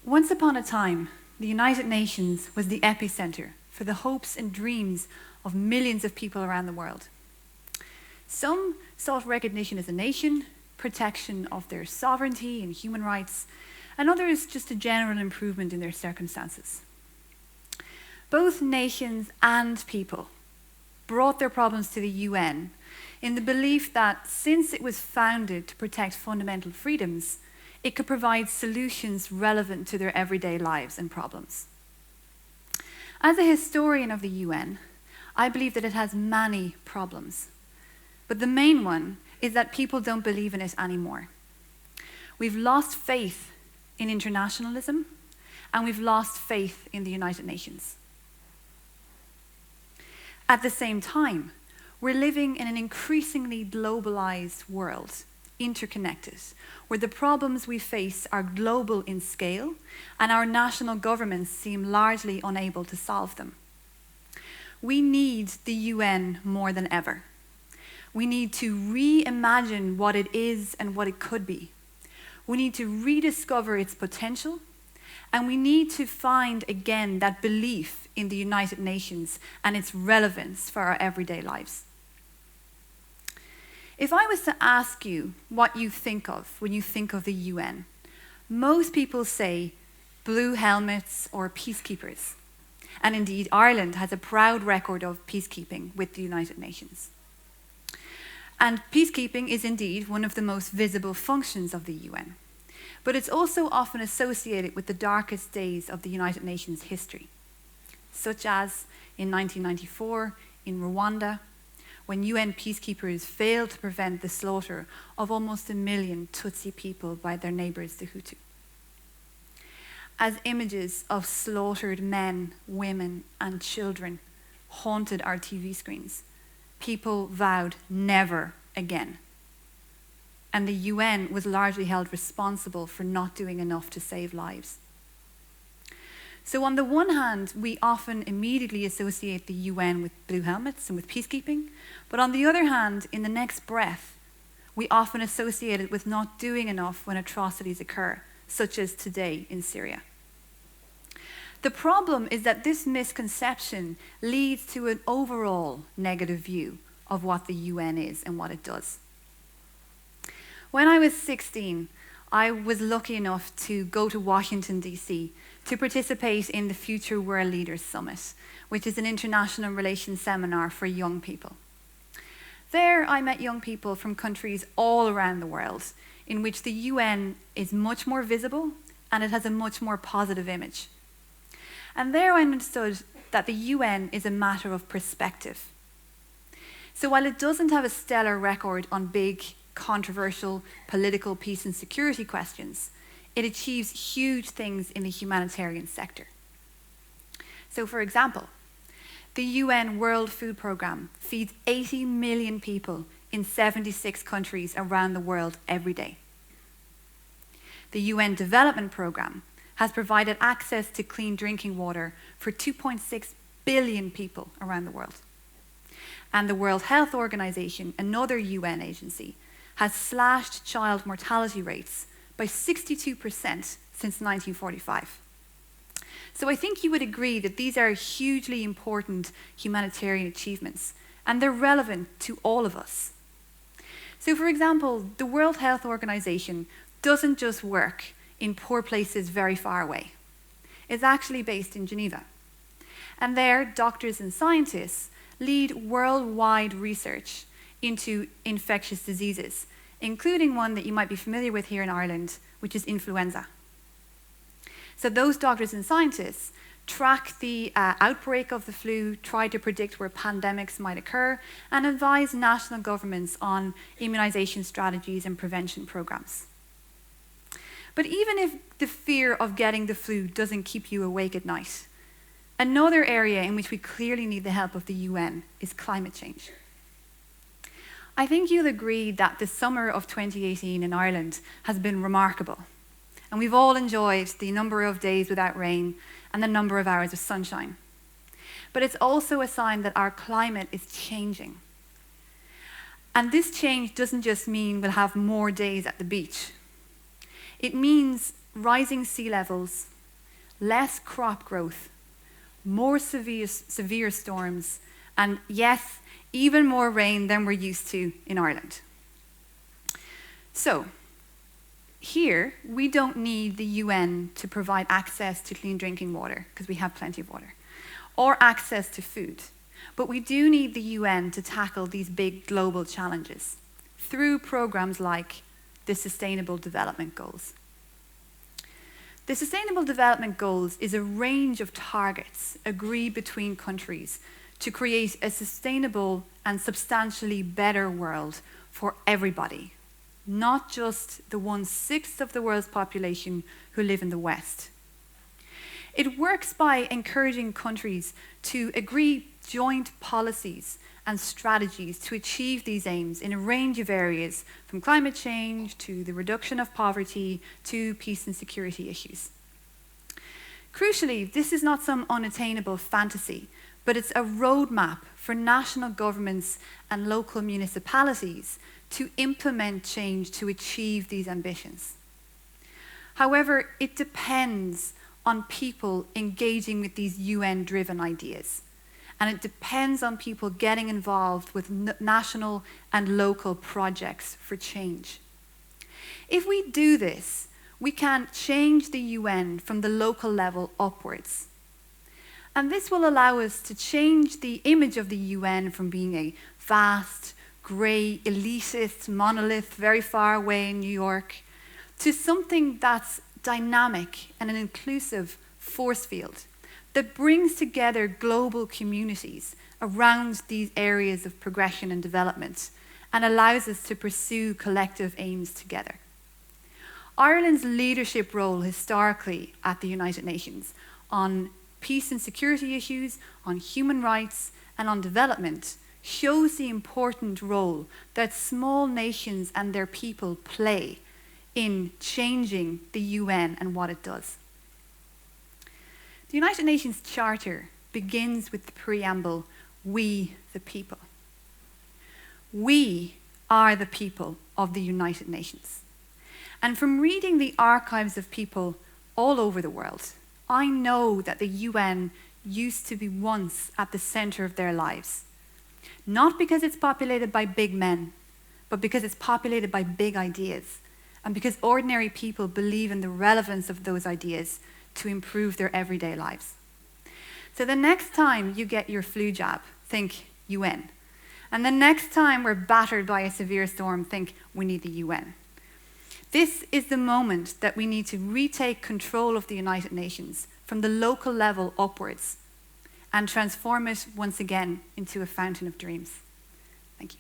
Once upon a time, the United Nations was the epicenter for the hopes and dreams of millions of people around the world. Some sought recognition as a nation, protection of their sovereignty and human rights, and others just a general improvement in their circumstances. Both nations and people brought their problems to the UN in the belief that since it was founded to protect fundamental freedoms, it could provide solutions relevant to their everyday lives and problems. As a historian of the UN, I believe that it has many problems, but the main one is that people don't believe in it anymore. We've lost faith in internationalism, and we've lost faith in the United Nations. At the same time, we're living in an increasingly globalized world, interconnected, where the problems we face are global in scale, and our national governments seem largely unable to solve them. We need the UN more than ever. We need to reimagine what it is and what it could be. We need to rediscover its potential, and we need to find again that belief in the United Nations and its relevance for our everyday lives. If I was to ask you what you think of when you think of the UN, most people say blue helmets or peacekeepers. And indeed, Ireland has a proud record of peacekeeping with the United Nations. And peacekeeping is indeed one of the most visible functions of the UN. But it's also often associated with the darkest days of the United Nations history, such as in 1994 in Rwanda, when UN peacekeepers failed to prevent the slaughter of almost 1 million Tutsi people by their neighbours, the Hutu. As images of slaughtered men, women, and children haunted our TV screens, people vowed never again. And the UN was largely held responsible for not doing enough to save lives. So on the one hand, we often immediately associate the UN with blue helmets and with peacekeeping, but on the other hand, in the next breath, we often associate it with not doing enough when atrocities occur, such as today in Syria. The problem is that this misconception leads to an overall negative view of what the UN is and what it does. When I was 16, I was lucky enough to go to Washington, D.C. to participate in the Future World Leaders Summit, which is an international relations seminar for young people. There, I met young people from countries all around the world, in which the UN is much more visible and it has a much more positive image. And there I understood that the UN is a matter of perspective. So while it doesn't have a stellar record on big, controversial political peace and security questions, it achieves huge things in the humanitarian sector. So for example, the UN World Food Programme feeds 80 million people in 76 countries around the world every day. The UN Development Programme has provided access to clean drinking water for 2.6 billion people around the world. And the World Health Organization, another UN agency, has slashed child mortality rates by 62% since 1945. So I think you would agree that these are hugely important humanitarian achievements, and they're relevant to all of us. So for example, the World Health Organization doesn't just work in poor places very far away. It's actually based in Geneva. And there, doctors and scientists lead worldwide research into infectious diseases, including one that you might be familiar with here in Ireland, which is influenza. So those doctors and scientists track the outbreak of the flu, try to predict where pandemics might occur, and advise national governments on immunization strategies and prevention programs. But even if the fear of getting the flu doesn't keep you awake at night, another area in which we clearly need the help of the UN is climate change. I think you'll agree that the summer of 2018 in Ireland has been remarkable. And we've all enjoyed the number of days without rain and the number of hours of sunshine. But it's also a sign that our climate is changing. And this change doesn't just mean we'll have more days at the beach. It means rising sea levels, less crop growth, more severe storms, and yes, even more rain than we're used to in Ireland. So, here, we don't need the UN to provide access to clean drinking water, because we have plenty of water, or access to food. But we do need the UN to tackle these big global challenges through programs like the Sustainable Development Goals. The Sustainable Development Goals is a range of targets agreed between countries to create a sustainable and substantially better world for everybody, not just the 1/6 of the world's population who live in the West. It works by encouraging countries to agree joint policies and strategies to achieve these aims in a range of areas, from climate change to the reduction of poverty to peace and security issues. Crucially, this is not some unattainable fantasy, but it's a roadmap for national governments and local municipalities to implement change to achieve these ambitions. However, it depends on people engaging with these UN-driven ideas. And it depends on people getting involved with national and local projects for change. If we do this, we can change the UN from the local level upwards. And this will allow us to change the image of the UN from being a vast, grey, elitist monolith very far away in New York to something that's dynamic and an inclusive force field that brings together global communities around these areas of progression and development and allows us to pursue collective aims together. Ireland's leadership role historically at the United Nations on peace and security issues, on human rights, and on development shows the important role that small nations and their people play in changing the UN and what it does. The United Nations Charter begins with the preamble, "We the people." We are the people of the United Nations. And from reading the archives of people all over the world, I know that the UN used to be once at the center of their lives. Not because it's populated by big men, but because it's populated by big ideas, and because ordinary people believe in the relevance of those ideas to improve their everyday lives. So the next time you get your flu jab, think UN. And the next time we're battered by a severe storm, think we need the UN. This is the moment that we need to retake control of the United Nations from the local level upwards and transform it once again into a fountain of dreams. Thank you.